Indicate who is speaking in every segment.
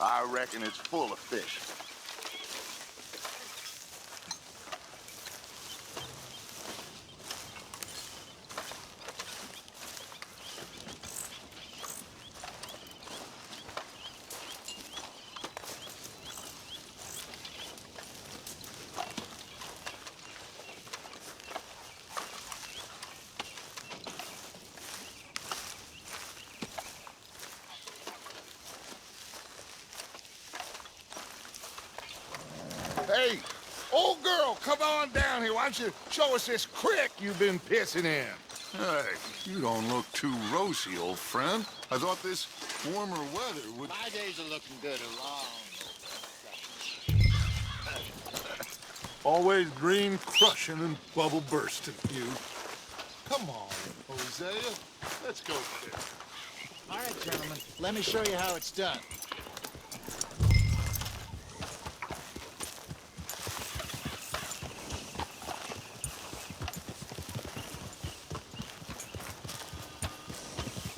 Speaker 1: I reckon it's full of fish. Hey, old girl, come on down here. Why don't you show us this creek you've been pissing in?
Speaker 2: Hey, you don't look too rosy, old friend. I thought this warmer weather would...
Speaker 3: My days are looking good
Speaker 2: Always green crushing and bubble bursting, you. Come on, Hosea. Let's go there.
Speaker 3: All right, gentlemen, let me show you how it's done.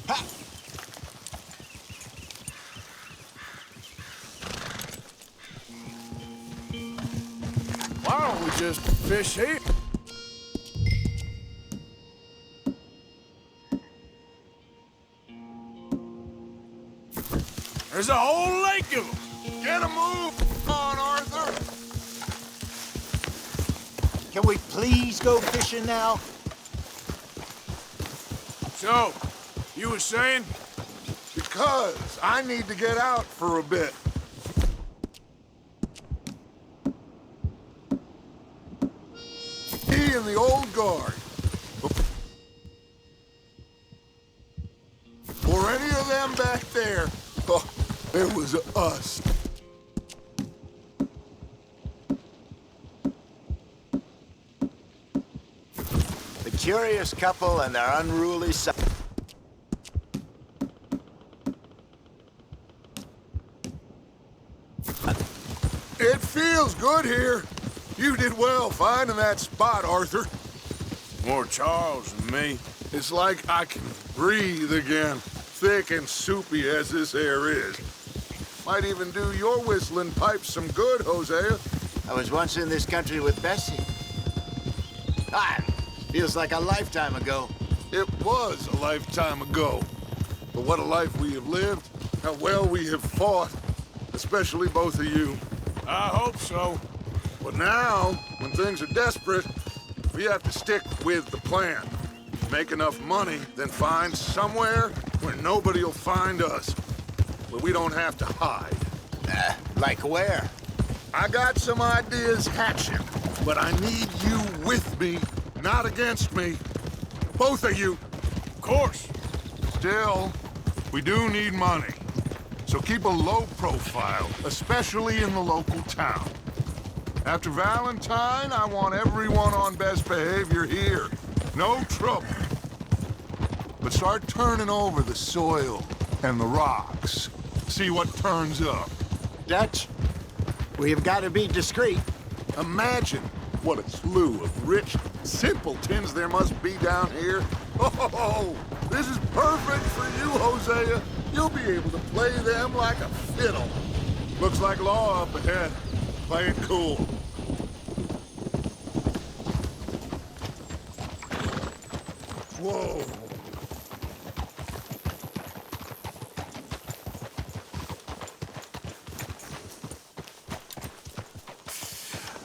Speaker 3: Ha!
Speaker 4: Why don't we just fish here? There's a whole lake of them.
Speaker 2: Get a move on, Arthur.
Speaker 3: Can we please go fishing now?
Speaker 4: So, you were saying?
Speaker 2: Because I need to get out for a bit. He and the old guard. Or any of them back there. Oh, it was us.
Speaker 3: The curious couple and their unruly son.
Speaker 2: It feels good here. You did well finding that spot, Arthur.
Speaker 4: More Charles than me.
Speaker 2: It's like I can breathe again, thick and soupy as this air is. Might even do your whistling pipes some good, Hosea.
Speaker 3: I was once in this country with Bessie. Feels like a lifetime ago.
Speaker 2: It was a lifetime ago. But what a life we have lived, how well we have fought, especially both of you.
Speaker 4: I hope so.
Speaker 2: But now, when things are desperate, we have to stick with the plan. Make enough money, then find somewhere where nobody will find us. Where we don't have to hide.
Speaker 3: Like where?
Speaker 2: I got some ideas hatching, but I need you with me, not against me. Both of you.
Speaker 4: Of course.
Speaker 2: Still, we do need money. So keep a low profile, especially in the local town. After Valentine, I want everyone on best behavior here. No trouble. But start turning over the soil and the rocks. See what turns up.
Speaker 3: Dutch, we've got to be discreet.
Speaker 2: Imagine what a slew of rich simpletons there must be down here. Oh, this is perfect for you, Hosea. You'll be able to play them like a fiddle. Looks like law up ahead. Play it cool. Whoa.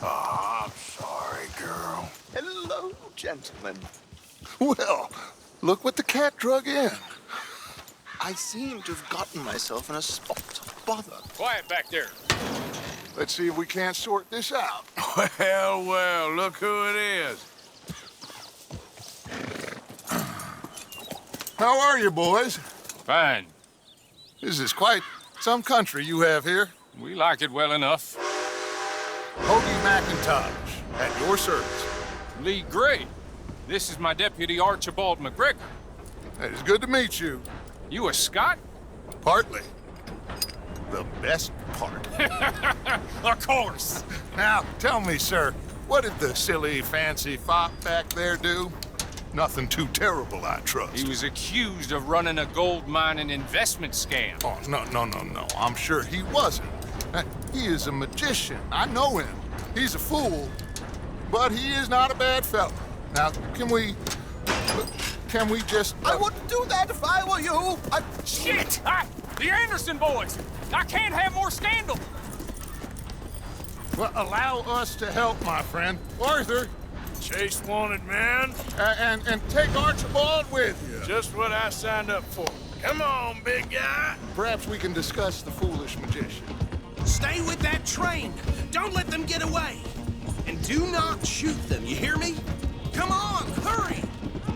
Speaker 4: I'm sorry, girl.
Speaker 1: Hello, gentlemen.
Speaker 2: Well, look what the cat drug in.
Speaker 1: I seem to have gotten myself in a spot of bother.
Speaker 4: Quiet back there.
Speaker 2: Let's see if we can't sort this out.
Speaker 4: Well, well, look who it is.
Speaker 2: How are you, boys?
Speaker 4: Fine.
Speaker 2: This is quite some country you have here.
Speaker 4: We like it well enough.
Speaker 2: Hoagie McIntosh, at your service.
Speaker 4: Lee Gray. This is my deputy, Archibald McGregor.
Speaker 2: It is good to meet you.
Speaker 4: You a Scot?
Speaker 2: Partly. The best part.
Speaker 4: Of course.
Speaker 2: Now, tell me, sir, what did the silly, fancy fop back there do? Nothing too terrible, I trust.
Speaker 4: He was accused of running a gold mining investment scam.
Speaker 2: Oh, no. I'm sure he wasn't. He is a magician. I know him. He's a fool, but he is not a bad fellow. Now, can we just...
Speaker 5: I wouldn't do that if I were you.
Speaker 4: Shit! The Anderson boys! I can't have more scandal!
Speaker 1: Well, allow us to help, my friend. Arthur,
Speaker 6: Chase wanted, man.
Speaker 1: and take Archibald with you.
Speaker 6: Just what I signed up for. Come on, big guy.
Speaker 1: Perhaps we can discuss the foolish magician.
Speaker 5: Stay with that train. Don't let them get away. And do not shoot them, you hear me? Come on, hurry.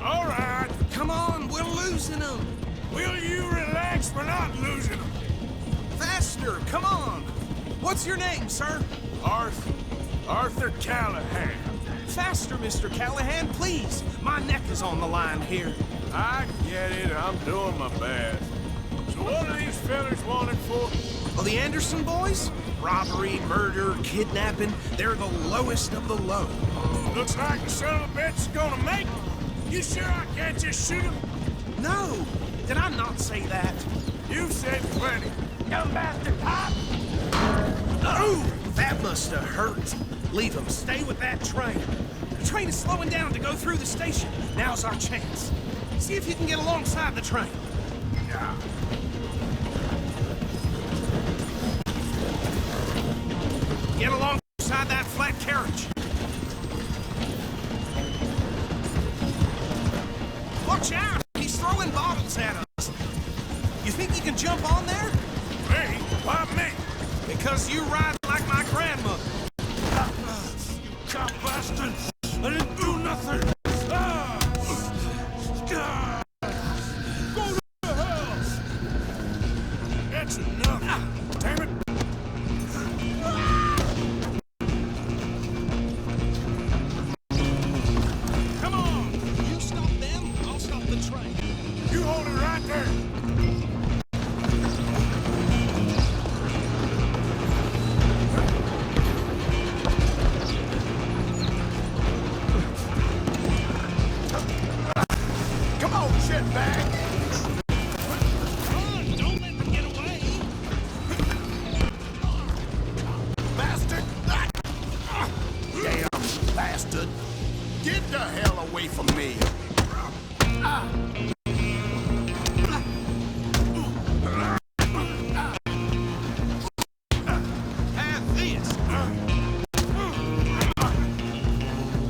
Speaker 6: All right.
Speaker 5: Come on, we're losing them.
Speaker 6: Will you relax? We're not losing them.
Speaker 5: Faster, come on. What's your name, sir?
Speaker 6: Arthur Callahan.
Speaker 5: Faster, Mr. Callahan, please. My neck is on the line here.
Speaker 6: I get it. I'm doing my best. So what are these fellas wanted for?
Speaker 5: Oh, the Anderson boys? Robbery, murder, kidnapping. They're the lowest of the low.
Speaker 6: Looks like the son of a bitch is gonna make it. You sure I can't just shoot him?
Speaker 5: No, did I not say that?
Speaker 6: You said plenty. Young bastard, hop!
Speaker 5: Oh, that must have hurt. Leave them. Stay with that train. The train is slowing down to go through the station. Now's our chance. See if you can get alongside the train.
Speaker 6: Yeah.
Speaker 5: Get alongside that flat carriage. Watch out! He's throwing bottles at us. You think you can jump on there?
Speaker 6: Me? Why me?
Speaker 5: Because you ride like my grandmother.
Speaker 6: You cop bastard! I didn't do nothing! Ah! Ah! Go to hell! That's enough! Damn it!
Speaker 5: Come on! You stop them, I'll stop the train.
Speaker 6: You hold it right there!
Speaker 5: Come on, shitbag! Come on, don't let them get away!
Speaker 3: Bastard! Damn bastard! Get the hell away from me!
Speaker 5: Have this!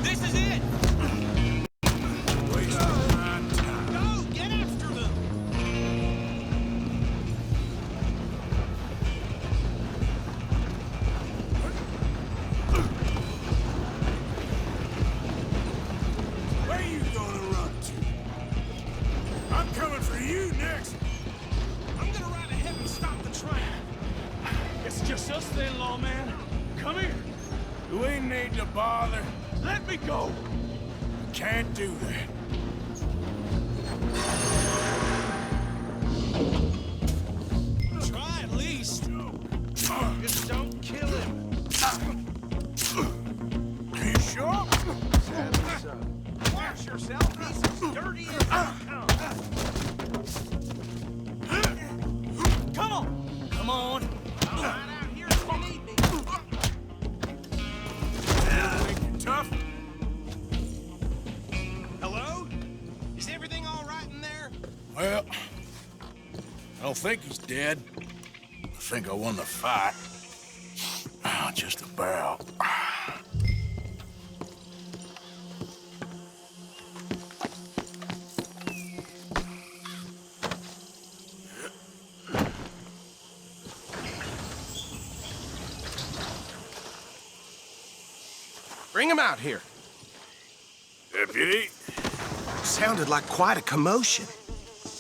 Speaker 5: This is it!
Speaker 6: Wasting my time.
Speaker 5: Go, get after them!
Speaker 6: Where you gonna run to? I'm coming for you next!
Speaker 5: I'm gonna ride ahead and stop the train.
Speaker 6: It's just us then, lawman. Come here. We need to bother. Let me go. Can't do that.
Speaker 5: Try at least. Just don't kill him.
Speaker 6: You sure?
Speaker 5: Wash yourself. He's as dirty as they come.
Speaker 6: Come on. Come on.
Speaker 5: I'll ride out here if you need me.
Speaker 6: Think you tough?
Speaker 5: Hello? Is everything all right in there?
Speaker 6: Well, I don't think he's dead. I think I won the fight. Just about.
Speaker 5: Bring him out here.
Speaker 6: Deputy,
Speaker 5: Sounded like quite a commotion.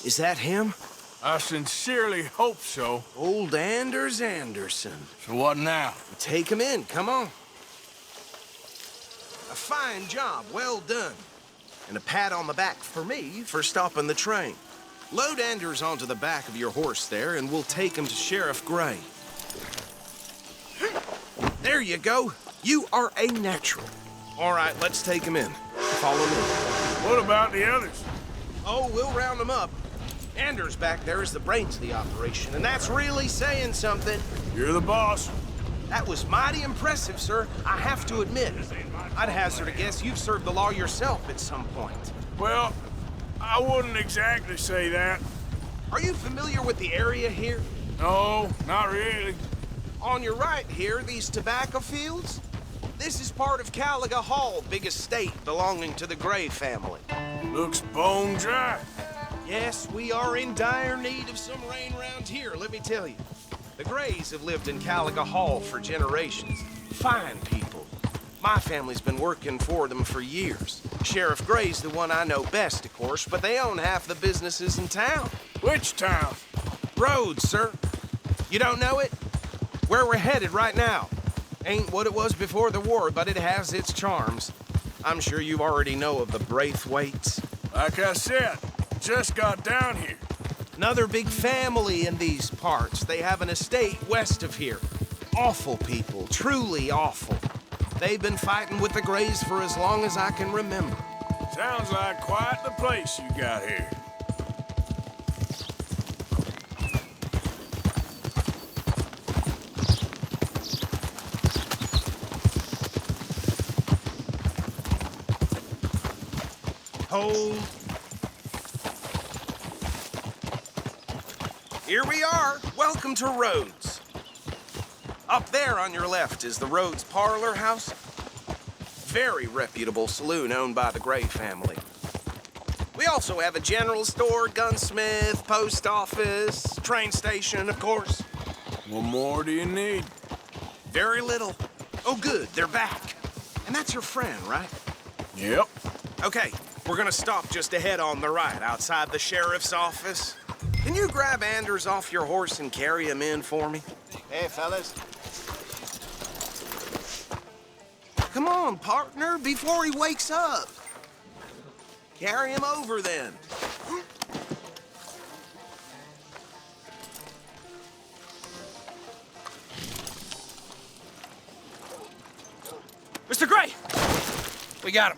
Speaker 5: Is that him?
Speaker 6: I sincerely hope so.
Speaker 5: Old Anders Anderson.
Speaker 6: So what now?
Speaker 5: Take him in, come on. A fine job, well done. And a pat on the back for me for stopping the train. Load Anders onto the back of your horse there, and we'll take him to Sheriff Gray. There you go. You are a natural. All right, let's take him in. Follow me.
Speaker 6: What about the others?
Speaker 5: Oh, we'll round them up. Anders back there is the brains of the operation, and that's really saying something.
Speaker 6: You're the boss.
Speaker 5: That was mighty impressive, sir. I have to admit. I'd hazard a guess you've served the law yourself at some point.
Speaker 6: Well, I wouldn't exactly say that.
Speaker 5: Are you familiar with the area here?
Speaker 6: No, not really.
Speaker 5: On your right here, these tobacco fields? This is part of Caliga Hall, big estate belonging to the Gray family.
Speaker 6: Looks bone dry.
Speaker 5: Yes, we are in dire need of some rain around here, let me tell you. The Grays have lived in Caliga Hall for generations. Fine people. My family's been working for them for years. Sheriff Gray's the one I know best, of course, but they own half the businesses in town.
Speaker 6: Which town?
Speaker 5: Rhodes, sir. You don't know it? Where we're headed right now. Ain't what it was before the war, but it has its charms. I'm sure you already know of the Braithwaites.
Speaker 6: Like I said, just got down here.
Speaker 5: Another big family in these parts. They have an estate west of here. Awful people, truly awful. They've been fighting with the Grays for as long as I can remember.
Speaker 6: Sounds like quite the place you got here.
Speaker 5: Hold. Here we are. Welcome to Rhodes. Up there on your left is the Rhodes Parlor House. Very reputable saloon owned by the Gray family. We also have a general store, gunsmith, post office, train station, of course.
Speaker 6: What more do you need?
Speaker 5: Very little. Oh, good, they're back. And that's your friend, right?
Speaker 6: Yep.
Speaker 5: Okay, we're gonna stop just ahead on the right, outside the sheriff's office. Can you grab Anders off your horse and carry him in for me?
Speaker 3: Hey, fellas.
Speaker 5: Come on, partner, before he wakes up. Carry him over, then.
Speaker 4: Mr. Gray! We got him.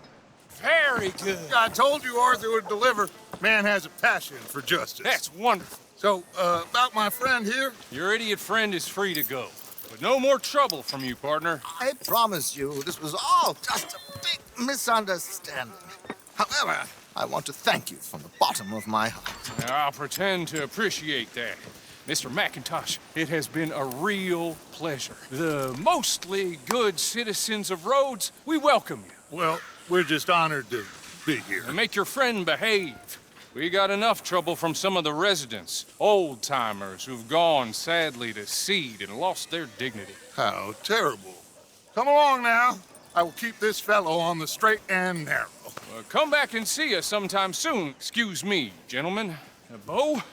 Speaker 4: Very good.
Speaker 1: I told you Arthur would deliver. Man has a passion for justice.
Speaker 4: That's wonderful.
Speaker 1: So, about my friend here?
Speaker 4: Your idiot friend is free to go. But no more trouble from you, partner.
Speaker 7: I promise you, this was all just a big misunderstanding. However, I want to thank you from the bottom of my heart.
Speaker 4: I'll pretend to appreciate that. Mr. McIntosh, it has been a real pleasure. The mostly good citizens of Rhodes, we welcome you.
Speaker 1: Well, we're just honored to be here.
Speaker 4: And make your friend behave. We got enough trouble from some of the residents, old-timers who've gone, sadly, to seed and lost their dignity.
Speaker 1: How terrible. Come along now. I will keep this fellow on the straight and narrow.
Speaker 4: Come back and see us sometime soon. Excuse me, gentlemen. Bo,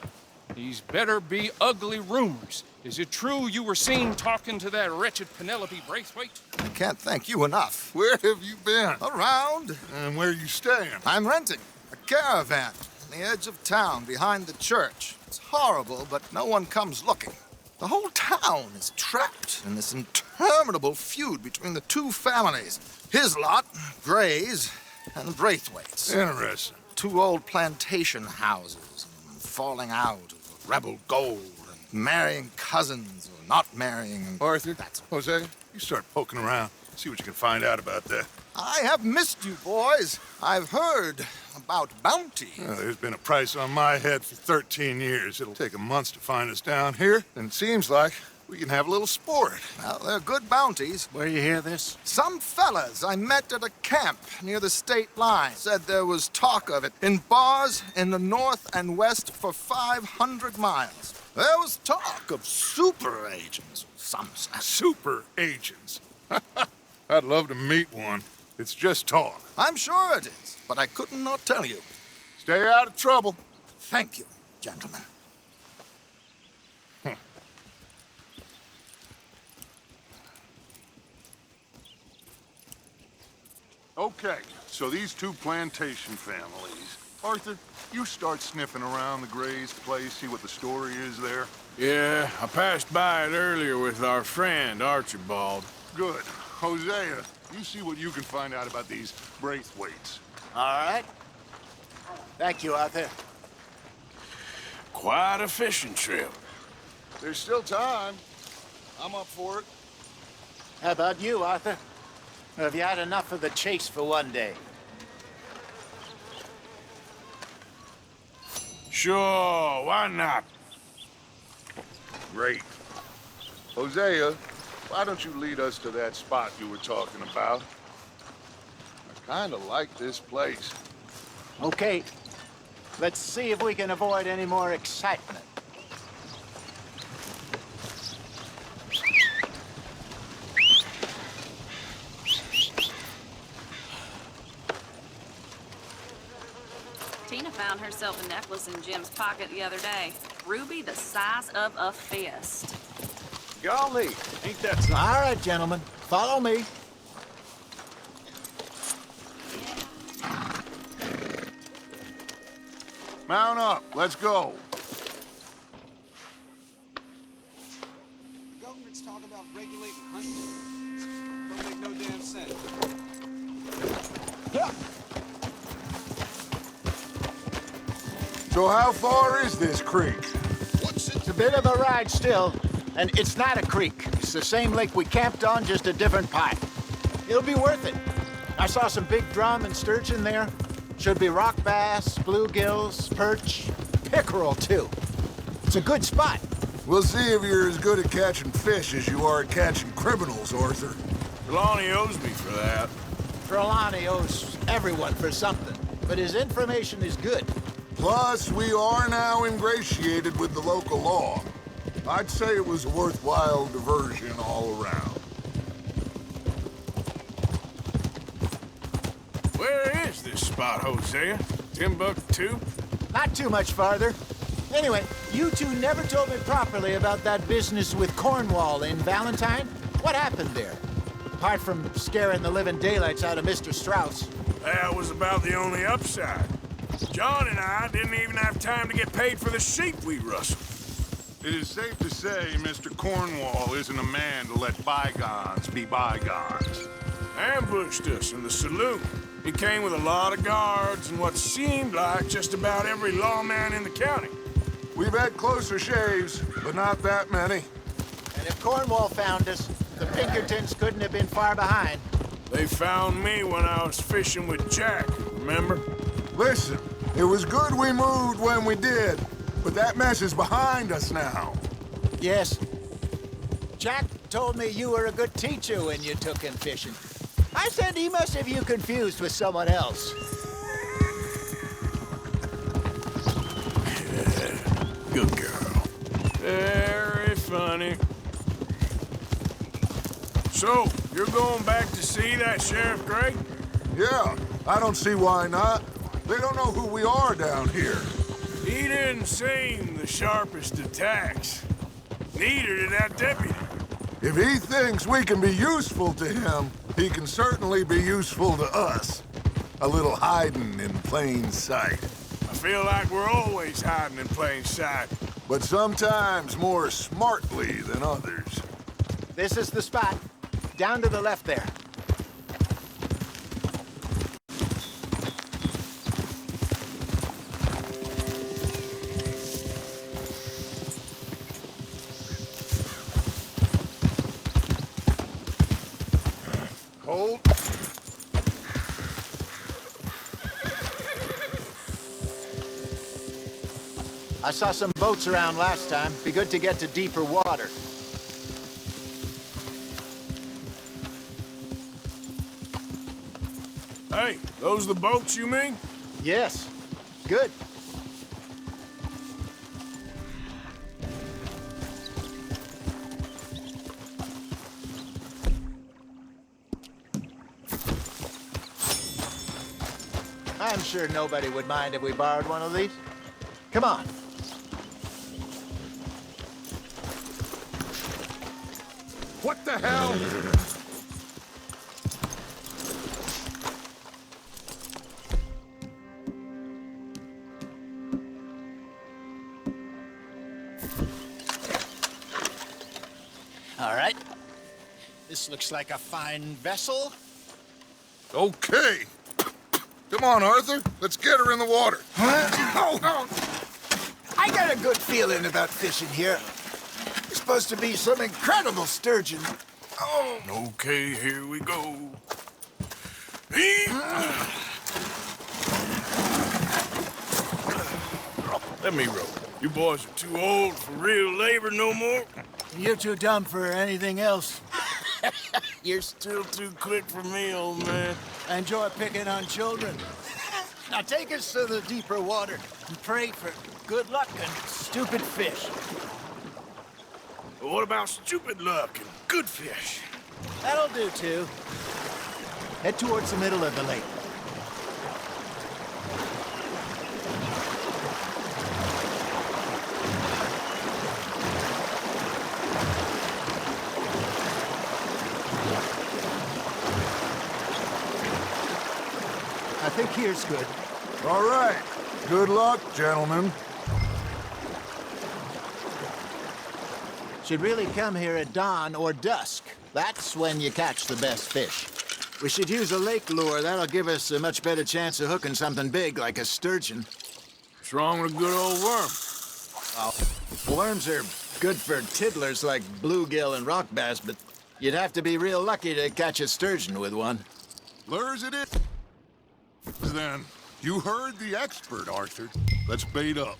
Speaker 4: these better be ugly rumors. Is it true you were seen talking to that wretched Penelope Braithwaite?
Speaker 7: I can't thank you enough.
Speaker 1: Where have you been?
Speaker 7: Around,
Speaker 1: And where you staying?
Speaker 7: I'm renting a caravan on the edge of town behind the church. It's horrible, but no one comes looking. The whole town is trapped in this interminable feud between the two families. His lot, Gray's, and the Braithwaites.
Speaker 1: Interesting.
Speaker 7: Two old plantation houses, falling out of rebel gold, and marrying cousins or not marrying. And
Speaker 1: Arthur,
Speaker 7: that's
Speaker 1: Jose, you start poking around. See what you can find out about that.
Speaker 7: I have missed you, boys. I've heard about bounty.
Speaker 1: There's been a price on my head for 13 years. It'll take a month to find us down here, and it seems like we can have a little sport.
Speaker 7: Well, they're good bounties.
Speaker 1: Where you hear this?
Speaker 7: Some fellas I met at a camp near the state line said there was talk of it in bars in the north and west for 500 miles. There was talk of super agents, some said.
Speaker 1: Super agents. I'd love to meet one. It's just talk.
Speaker 7: I'm sure it is, but I couldn't not tell you.
Speaker 1: Stay out of trouble.
Speaker 7: Thank you, gentlemen.
Speaker 2: Okay, so these two plantation families. Arthur, you start sniffing around the Gray's place, see what the story is there.
Speaker 6: Yeah, I passed by it earlier with our friend, Archibald.
Speaker 2: Good. Hosea, you see what you can find out about these Braithwaites.
Speaker 3: All right. Thank you, Arthur.
Speaker 6: Quite a fishing trip.
Speaker 1: There's still time. I'm up for it.
Speaker 3: How about you, Arthur? Or have you had enough of the chase for one day?
Speaker 6: Sure, why not?
Speaker 2: Great. Hosea, why don't you lead us to that spot you were talking about? I kinda like this place.
Speaker 3: Okay. Let's see if we can avoid any more excitement.
Speaker 8: Tina found herself a necklace in Jim's pocket the other day. Ruby the size of a fist.
Speaker 3: Golly, ain't that something? All right, gentlemen. Follow me.
Speaker 2: Mount up, let's go.
Speaker 9: Government's talking about regulating hunting. Don't make no damn sense.
Speaker 2: So how far is this creek?
Speaker 3: It's a bit of a ride still, and it's not a creek. It's the same lake we camped on, just a different part. It'll be worth it. I saw some big drum and sturgeon there. Should be rock bass, bluegills, perch, pickerel, too. It's a good spot.
Speaker 2: We'll see if you're as good at catching fish as you are at catching criminals, Arthur.
Speaker 6: Trelawney owes me for that.
Speaker 3: Trelawney owes everyone for something, but his information is good.
Speaker 2: Plus, we are now ingratiated with the local law. I'd say it was a worthwhile diversion all around.
Speaker 6: Where is this spot, Hosea? Timbuktu?
Speaker 3: Not too much farther. Anyway, you two never told me properly about that business with Cornwall in Valentine. What happened there? Apart from scaring the living daylights out of Mr. Strauss.
Speaker 6: That was about the only upside. John and I didn't even have time to get paid for the sheep we rustled.
Speaker 2: It is safe to say Mr. Cornwall isn't a man to let bygones be bygones.
Speaker 6: Ambushed us in the saloon. He came with a lot of guards and what seemed like just about every lawman in the county.
Speaker 2: We've had closer shaves, but not that many.
Speaker 3: And if Cornwall found us, the Pinkertons couldn't have been far behind.
Speaker 6: They found me when I was fishing with Jack, remember?
Speaker 2: Listen, it was good we moved when we did, but that mess is behind us now.
Speaker 3: Yes. Jack told me you were a good teacher when you took him fishing. I said he must have you confused with someone else.
Speaker 6: Good girl. Very funny. So, you're going back to see that Sheriff Gray?
Speaker 2: Yeah, I don't see why not. They don't know who we are down here.
Speaker 6: He didn't seem the sharpest attacks. Neither did that deputy.
Speaker 2: If he thinks we can be useful to him, he can certainly be useful to us. A little hiding in plain sight.
Speaker 6: I feel like we're always hiding in plain sight.
Speaker 2: But sometimes more smartly than others.
Speaker 3: This is the spot. Down to the left there.
Speaker 2: Hold.
Speaker 3: I saw some boats around last time. Be good to get to deeper water.
Speaker 6: Hey, those the boats you mean?
Speaker 3: Yes. Good. I'm sure nobody would mind if we borrowed one of these. Come on.
Speaker 2: What the hell?
Speaker 3: All right. This looks like a fine vessel.
Speaker 2: Okay.
Speaker 1: Come on, Arthur. Let's get her in the water.
Speaker 3: Oh. I got a good feeling about fishing here. It's supposed to be some incredible sturgeon. Oh.
Speaker 6: Okay, here we go. Let me row. You boys are too old for real labor no more.
Speaker 3: You're too dumb for anything else.
Speaker 6: You're still too quick for me, old man.
Speaker 3: I enjoy picking on children. Now take us to the deeper water and pray for good luck and stupid fish.
Speaker 6: What about stupid luck and good fish?
Speaker 3: That'll do, too. Head towards the middle of the lake. I think here's good.
Speaker 1: All right. Good luck, gentlemen.
Speaker 3: Should really come here at dawn or dusk. That's when you catch the best fish. We should use a lake lure. That'll give us a much better chance of hooking something big like a sturgeon.
Speaker 6: What's wrong with a good old worm?
Speaker 3: Worms are good for tiddlers like bluegill and rock bass, but you'd have to be real lucky to catch a sturgeon with one.
Speaker 1: Lures it is. Then, you heard the expert, Arthur. Let's bait up.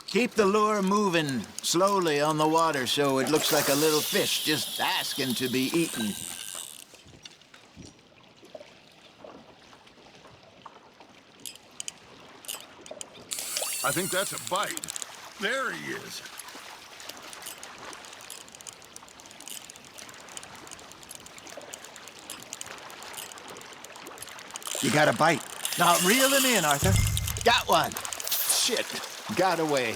Speaker 3: Keep the lure moving slowly on the water so it looks like a little fish just asking to be eaten.
Speaker 1: I think that's a bite. There he is.
Speaker 3: You got a bite. Now reel him in, Arthur. Got one. Shit. Got away.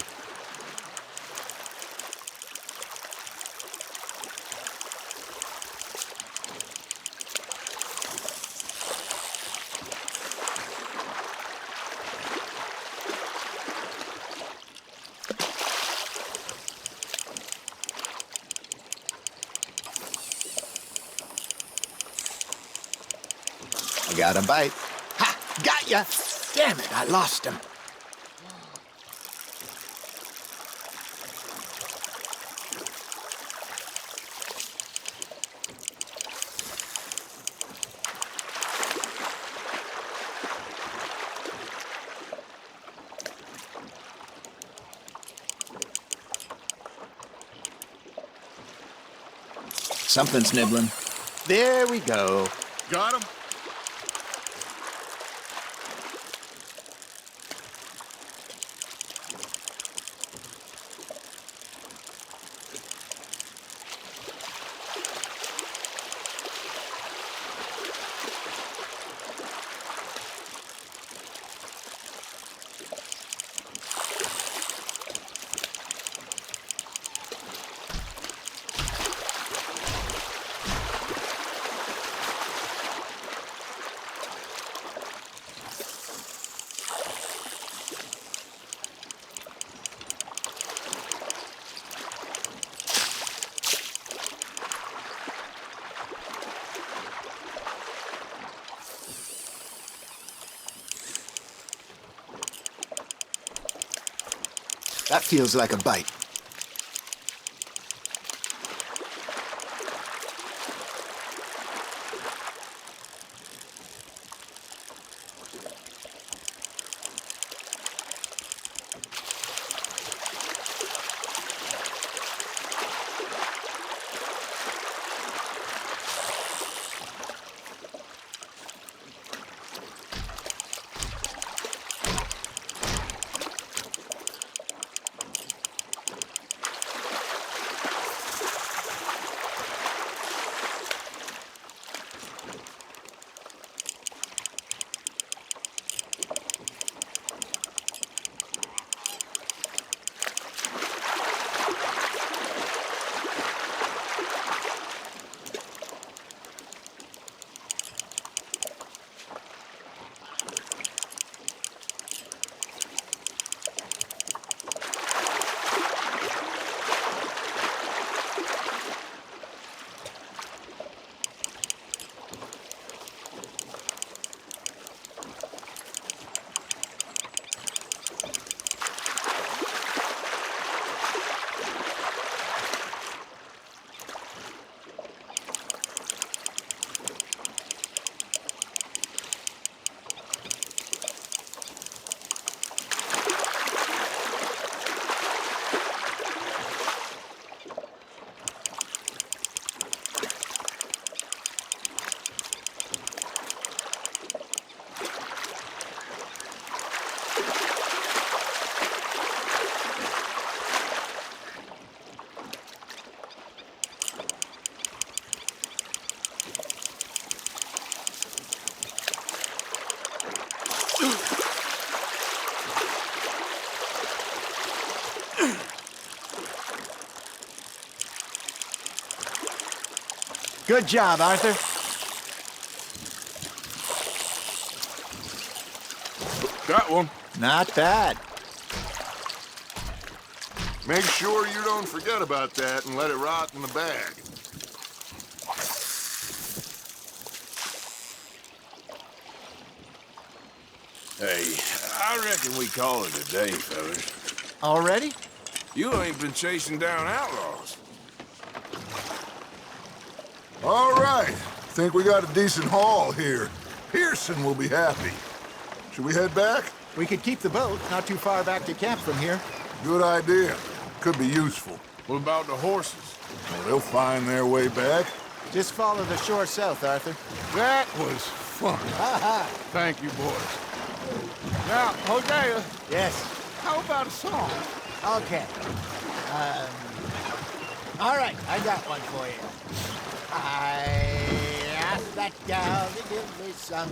Speaker 3: I got a bite. Ha! Got ya! Damn it, I lost him. Something's nibbling. There we go.
Speaker 1: Got him?
Speaker 3: That feels like a bite. Good job, Arthur.
Speaker 2: Got one.
Speaker 3: Not bad.
Speaker 2: Make sure you don't forget about that and let it rot in the bag.
Speaker 6: Hey, I reckon we call it a day, fellas.
Speaker 3: Already?
Speaker 6: You ain't been chasing down outlaws.
Speaker 2: All right. Think we got a decent haul here. Pearson will be happy. Should we head back?
Speaker 3: We could keep the boat not too far back to camp from here.
Speaker 2: Good idea. Could be useful.
Speaker 6: What about the horses?
Speaker 2: Well, they'll find their way back.
Speaker 3: Just follow the shore south, Arthur.
Speaker 1: That was fun. Thank you, boys. Now, Hosea,
Speaker 3: Yes.
Speaker 1: how about a song?
Speaker 3: Okay. All right, I got one for you. I asked that gal to give me some.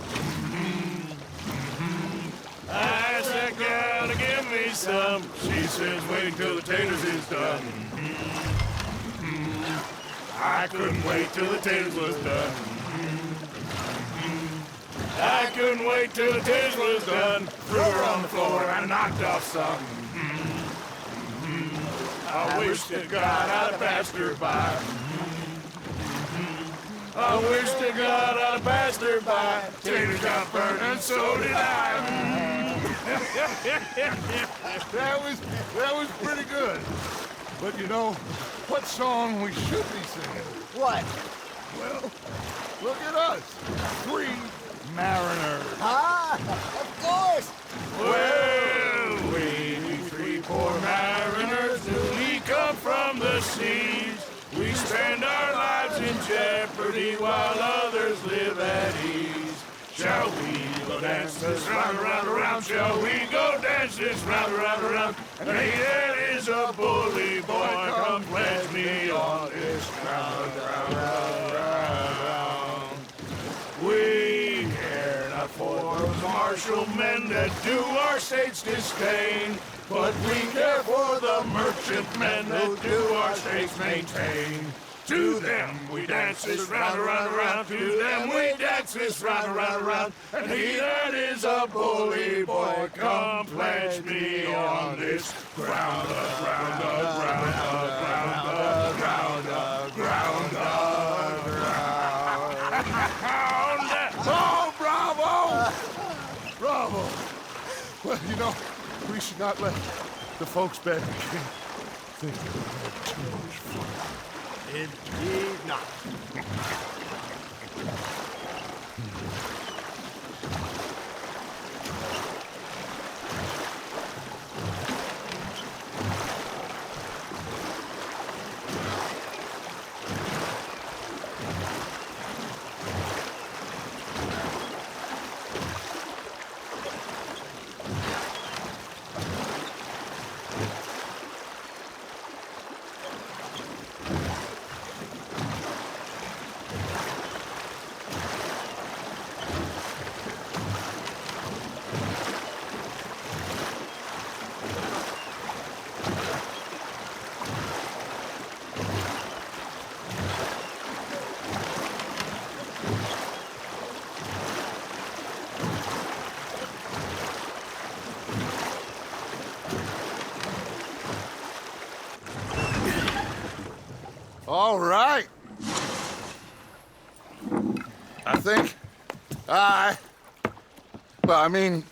Speaker 6: I asked that gal to give me some. She says wait till the taters is done. I couldn't wait till the taters was done. I couldn't wait till the taters was done. Threw her on the floor and knocked off some. I wish to God I'd passed her by. I wish to God I'd passed her by. Taters got burned and so did I.
Speaker 1: That was pretty good. But you know, what song we should be singing?
Speaker 3: What?
Speaker 1: Well, look at us. 3 mariners.
Speaker 3: Ah, of course.
Speaker 6: Well, we 3 poor mariners, we come from the seas. We spend our lives in jeopardy while others live at ease. Shall we go dance this round, around, around? Shall we go dance this round, around, around? And he that is a bully boy, come pledge me on this ground, round, round, round. We care not for those martial men that do our state's disdain, but we care for the merchantmen who do our states maintain. To them we dance this round, around, around. To them we dance this round, around, around. And he that is a bully boy, come pledge me on this ground, ground, ground, ground, ground, ground, ground.
Speaker 1: Oh, bravo! Bravo! Well, you know, we should not let the folks back in camp think that we had too much fun.
Speaker 3: Indeed not.
Speaker 1: All right. I think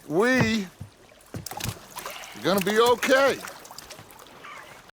Speaker 1: we are gonna be okay.